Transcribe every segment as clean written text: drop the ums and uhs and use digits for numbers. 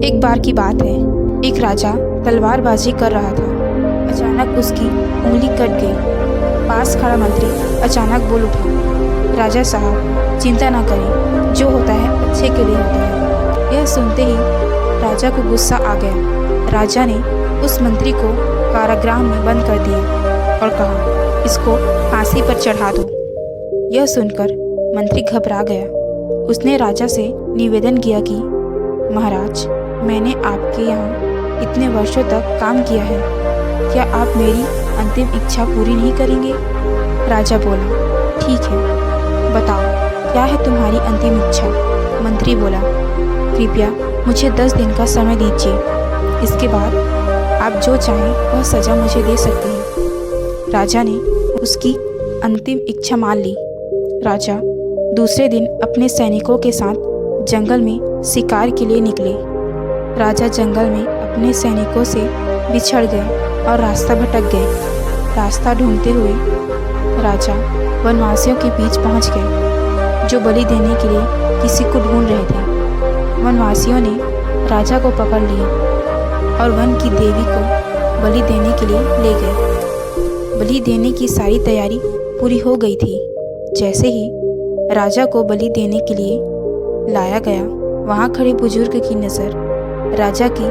एक बार की बात है, एक राजा तलवारबाजी कर रहा था। अचानक उसकी उंगली कट गई। पास खड़ा मंत्री अचानक बोल उठा, राजा साहब चिंता ना करें, जो होता है अच्छे के लिए होता है। यह सुनते ही राजा को गुस्सा आ गया। राजा ने उस मंत्री को कारागृह में बंद कर दिया और कहा, इसको फांसी पर चढ़ा दो। यह सुनकर मंत्री घबरा गया। उसने राजा से निवेदन किया कि महाराज, मैंने आपके यहाँ इतने वर्षों तक काम किया है, क्या आप मेरी अंतिम इच्छा पूरी नहीं करेंगे? राजा बोला, ठीक है, बताओ क्या है तुम्हारी अंतिम इच्छा? मंत्री बोला, कृपया मुझे 10 दिन का समय दीजिए, इसके बाद आप जो चाहें वह सज़ा मुझे दे सकते हैं। राजा ने उसकी अंतिम इच्छा मान ली। राजा दूसरे दिन अपने सैनिकों के साथ जंगल में शिकार के लिए निकले। राजा जंगल में अपने सैनिकों से बिछड़ गए और रास्ता भटक गए। रास्ता ढूंढते हुए राजा वनवासियों के बीच पहुंच गए, जो बलि देने के लिए किसी को ढूंढ रहे थे। वनवासियों ने राजा को पकड़ लिया और वन की देवी को बलि देने के लिए ले गए। बलि देने की सारी तैयारी पूरी हो गई थी। जैसे ही राजा को बलि देने के लिए लाया गया, वहाँ खड़े बुजुर्ग की नज़र राजा की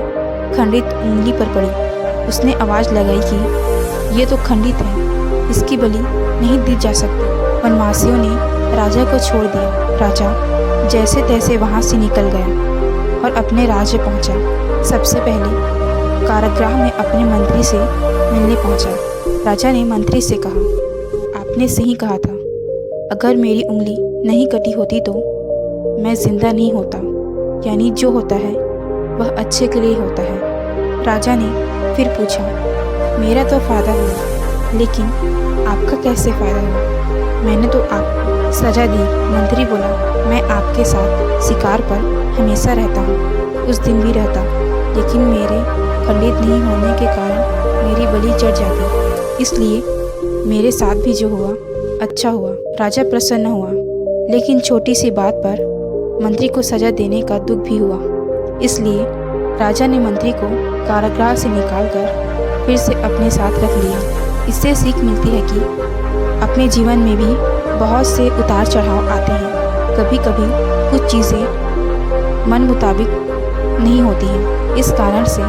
खंडित उंगली पर पड़ी। उसने आवाज़ लगाई कि ये तो खंडित है, इसकी बलि नहीं दी जा सकती। वनवासियों ने राजा को छोड़ दिया। राजा जैसे तैसे वहाँ से निकल गया और अपने राज्य पहुँचा। सबसे पहले कारागृह में अपने मंत्री से मिलने पहुँचा। राजा ने मंत्री से कहा, आपने सही कहा था, अगर मेरी उंगली नहीं कटी होती तो मैं जिंदा नहीं होता। यानी जो होता है वह अच्छे के लिए होता है। राजा ने फिर पूछा, मेरा तो फ़ायदा हुआ, लेकिन आपका कैसे फ़ायदा हुआ? मैंने तो आपको सज़ा दी। मंत्री बोला, मैं आपके साथ शिकार पर हमेशा रहता हूँ, उस दिन भी रहता, लेकिन मेरे खंडित नहीं होने के कारण मेरी बलि चढ़ जाती, इसलिए मेरे साथ भी जो हुआ अच्छा हुआ। राजा प्रसन्न हुआ, लेकिन छोटी सी बात पर मंत्री को सज़ा देने का दुख भी हुआ। इसलिए राजा ने मंत्री को कारागृह से निकालकर फिर से अपने साथ रख लिया। इससे सीख मिलती है कि अपने जीवन में भी बहुत से उतार चढ़ाव आते हैं। कभी कभी कुछ चीज़ें मन मुताबिक नहीं होती हैं। इस कारण से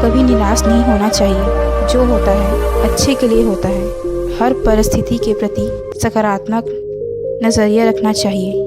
कभी निराश नहीं होना चाहिए। जो होता है अच्छे के लिए होता है। हर परिस्थिति के प्रति सकारात्मक नज़रिया रखना चाहिए।